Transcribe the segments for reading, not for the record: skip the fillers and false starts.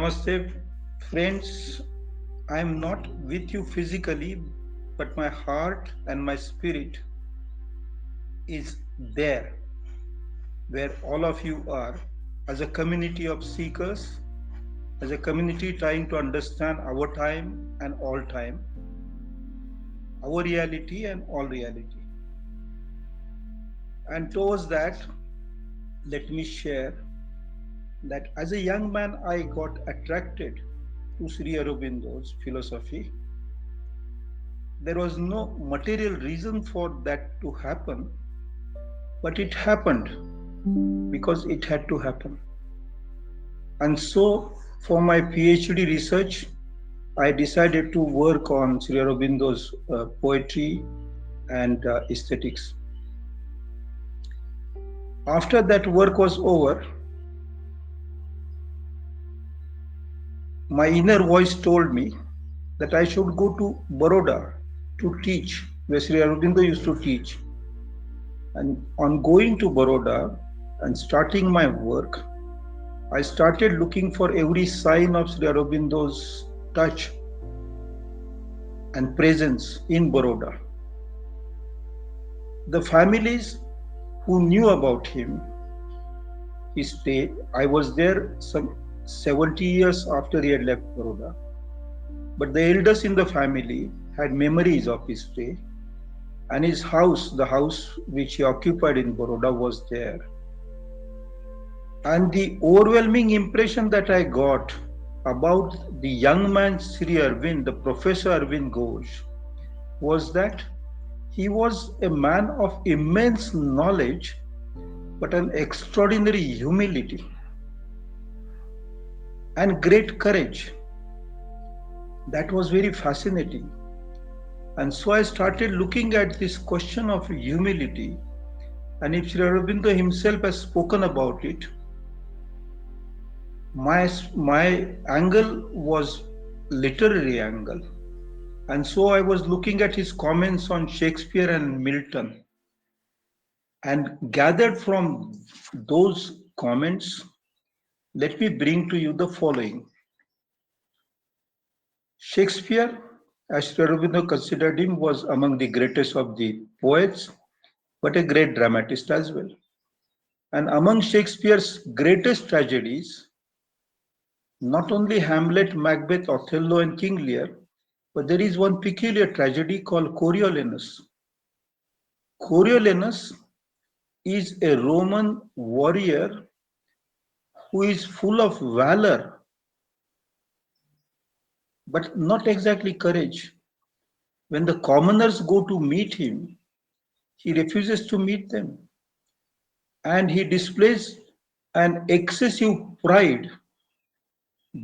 Namaste, friends. I am not with you physically, but my heart and my spirit is there where all of you are as a community of seekers, as a community trying to understand our time and all time, our reality and all reality. And towards that, let me share that as a young man, I got attracted to Sri Aurobindo's philosophy. There was no material reason for that to happen, but it happened because it had to happen. And so, for my PhD research, I decided to work on Sri Aurobindo's poetry and aesthetics. After that work was over, my inner voice told me that I should go to Baroda to teach, where Sri Aurobindo used to teach. And on going to Baroda and starting my work, I started looking for every sign of Sri Aurobindo's touch and presence in Baroda. The families who knew about him, his stay, I was there some 70 years after he had left Baroda. But the elders in the family had memories of his stay, and his house, the house which he occupied in Baroda, was there. And the overwhelming impression that I got about the young man Sri Arvind, the Professor Arvind Ghosh, was that he was a man of immense knowledge but an extraordinary humility and great courage. That was very fascinating. And so I started looking at this question of humility. And if Sri Aurobindo himself has spoken about it, my angle was literary angle. And so I was looking at his comments on Shakespeare and Milton and gathered from those comments, let me bring to you the following. Shakespeare, as Sri Aurobindo considered him, was among the greatest of the poets, but a great dramatist as well. And among Shakespeare's greatest tragedies, not only Hamlet, Macbeth, Othello, and King Lear, but there is one peculiar tragedy called Coriolanus. Coriolanus is a Roman warrior who is full of valor, but not exactly courage. When the commoners go to meet him, he refuses to meet them. And he displays an excessive pride.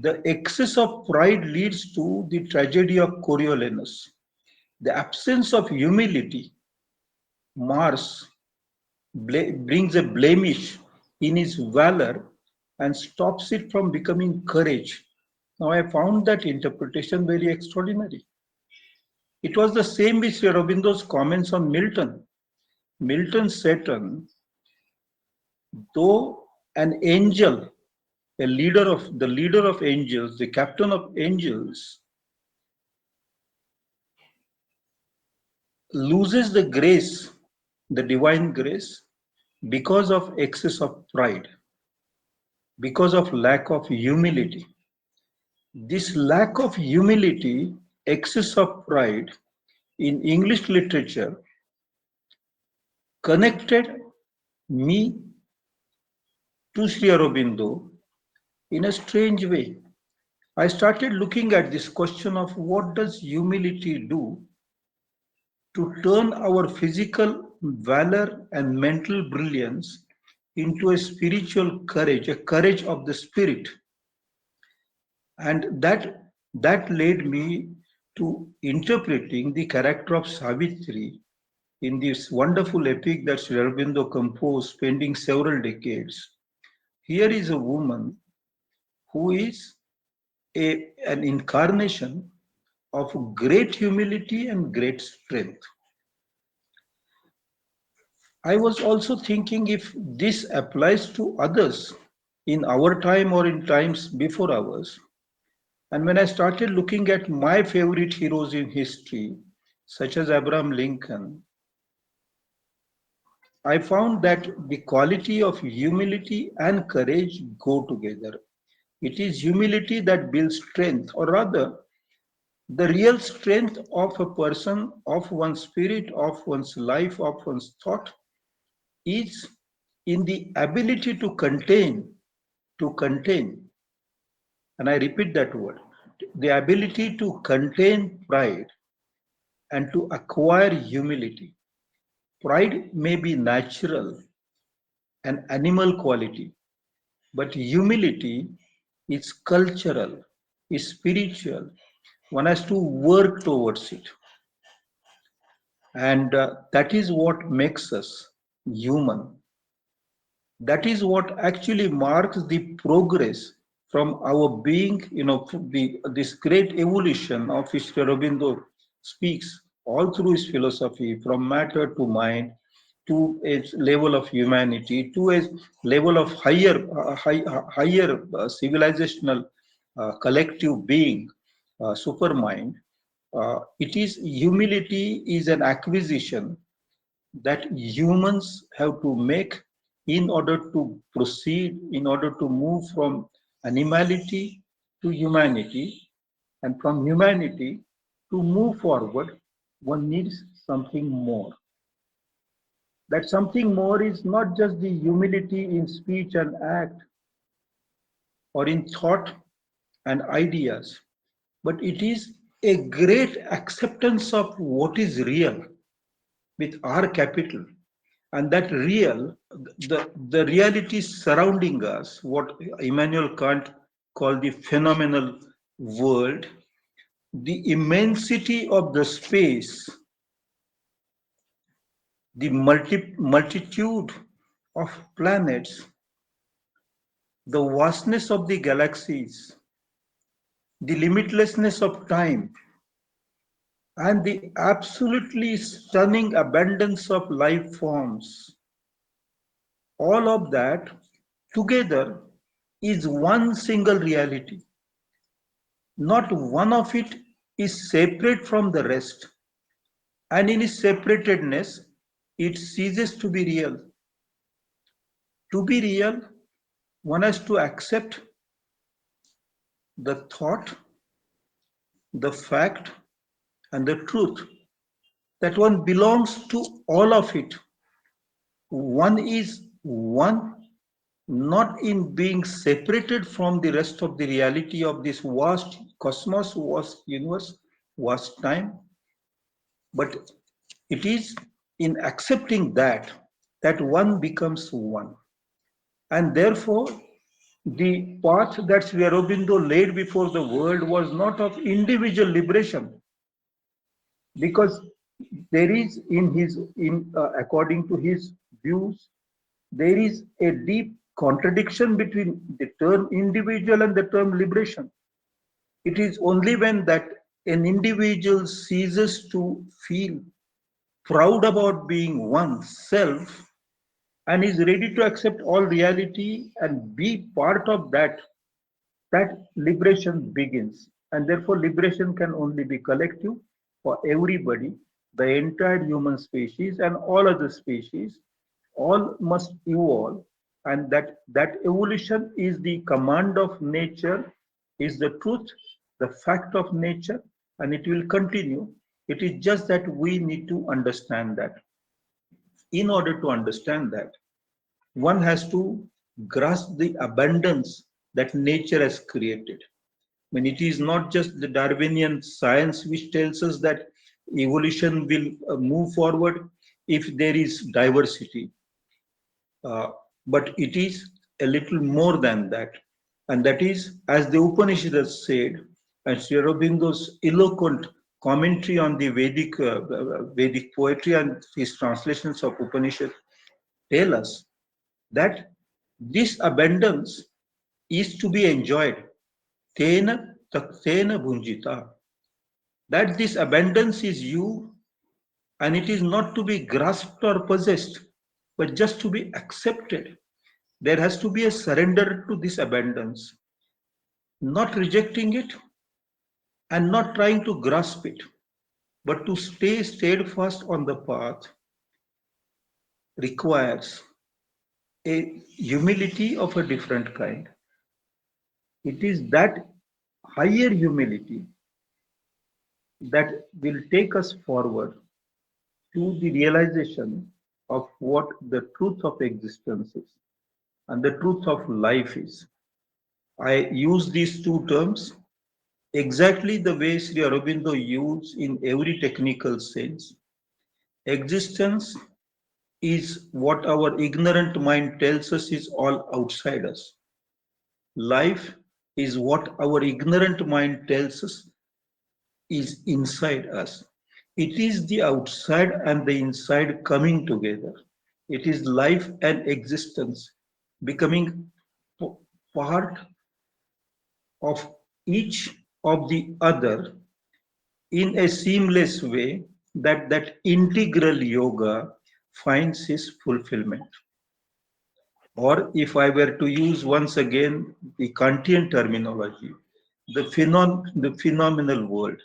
The excess of pride leads to the tragedy of Coriolanus. The absence of humility mars, brings a blemish in his valor and stops it from becoming courage. Now, I found that interpretation very extraordinary. It was the same with Sri Aurobindo's comments on Milton. Milton's Satan, though an angel, the leader of angels, the captain of angels, loses the grace, the divine grace, because of excess of pride, because of lack of humility. This lack of humility, excess of pride in English literature connected me to Sri Aurobindo in a strange way. I started looking at this question of what does humility do to turn our physical valor and mental brilliance into a spiritual courage, a courage of the spirit. And that led me to interpreting the character of Savitri in this wonderful epic that Sri Aurobindo composed, spending several decades. Here is a woman who is an incarnation of great humility and great strength. I was also thinking if this applies to others in our time or in times before ours. And when I started looking at my favorite heroes in history, such as Abraham Lincoln, I found that the quality of humility and courage go together. It is humility that builds strength, or rather, the real strength of a person, of one's spirit, of one's life, of one's thought, is in the ability to contain, and I repeat that word, the ability to contain pride and to acquire humility. Pride may be natural, an animal quality, but humility is cultural, is spiritual. One has to work towards it. And that is what makes us human. That is what actually marks the progress from our being, this great evolution of which Sri Aurobindo speaks all through his philosophy, from matter to mind, to a level of humanity, to a level of higher civilizational collective being, supermind. It is humility is an acquisition that humans have to make in order to proceed, in order to move from animality to humanity, and from humanity to move forward, one needs something more. That something more is not just the humility in speech and act or in thought and ideas, but it is a great acceptance of what is real with R capital. And that real, the reality surrounding us, what Immanuel Kant called the phenomenal world, the immensity of the space, the multitude of planets, the vastness of the galaxies, the limitlessness of time, and the absolutely stunning abundance of life forms. All of that together is one single reality. Not one of it is separate from the rest. And in its separatedness, it ceases to be real. To be real, one has to accept the thought, the fact, and the truth that one belongs to all of it. One is one, not in being separated from the rest of the reality of this vast cosmos, vast universe, vast time, but it is in accepting that one becomes one. And therefore, the path that Sri Aurobindo laid before the world was not of individual liberation, because there is according to his views, there is a deep contradiction between the term individual and the term liberation. It is only when that an individual ceases to feel proud about being oneself and is ready to accept all reality and be part of that, that liberation begins. And therefore, liberation can only be collective for everybody, the entire human species and all other species, all must evolve. And that evolution is the command of nature, is the truth, the fact of nature, and it will continue. It is just that we need to understand that. In order to understand that, one has to grasp the abundance that nature has created. I mean, it is not just the Darwinian science which tells us that evolution will move forward if there is diversity, uh, but it is a little more than that. And that is, as the Upanishads said, and Sri Aurobindo's eloquent commentary on the Vedic poetry and his translations of Upanishad tell us that this abundance is to be enjoyed. Tena taktena bhunjita. That this abundance is you and it is not to be grasped or possessed, but just to be accepted. There has to be a surrender to this abundance, not rejecting it, and not trying to grasp it, but to stay steadfast on the path requires a humility of a different kind. It is that higher humility that will take us forward to the realization of what the truth of existence is and the truth of life is. I use these two terms exactly the way Sri Aurobindo used in every technical sense. Existence is what our ignorant mind tells us is all outside us. Life is what our ignorant mind tells us is inside us. It is the outside and the inside coming together. It is life and existence becoming part of each of the other in a seamless way that integral yoga finds its fulfillment. Or if I were to use once again the Kantian terminology, the phenomenal world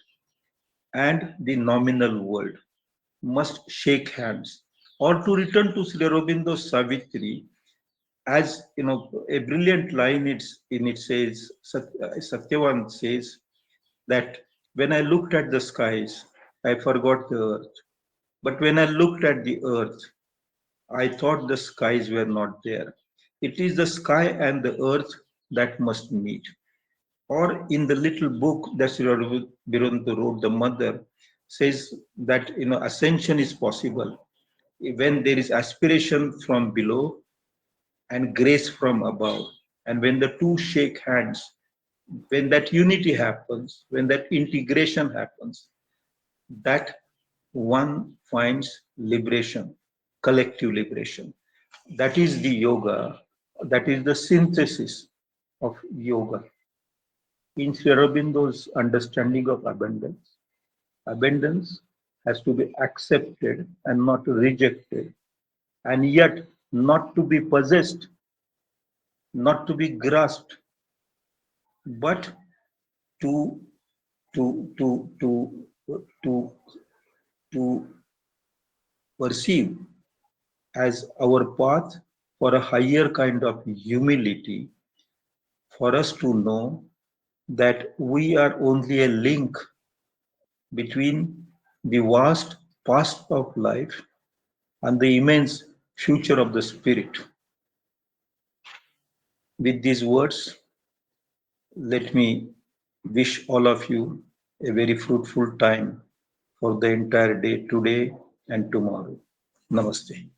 and the nominal world must shake hands. Or to return to Sri Aurobindo's Savitri, as you know, a brilliant line in it says, Satyavan says that when I looked at the skies, I forgot the earth. But when I looked at the earth, I thought the skies were not there. It is the sky and the earth that must meet. Or in the little book that Sri Aurobindo wrote, The Mother, says that ascension is possible when there is aspiration from below and grace from above. And when the two shake hands, when that unity happens, when that integration happens, that one finds liberation, collective liberation. That is the yoga, that is the synthesis of yoga. In Sri Aurobindo's understanding of abundance, abundance has to be accepted and not rejected, and yet not to be possessed, not to be grasped, but to to to to to to perceive as our path for a higher kind of humility, for us to know that we are only a link between the vast past of life and the immense future of the spirit. With these words, let me wish all of you a very fruitful time for the entire day today and tomorrow. Namaste.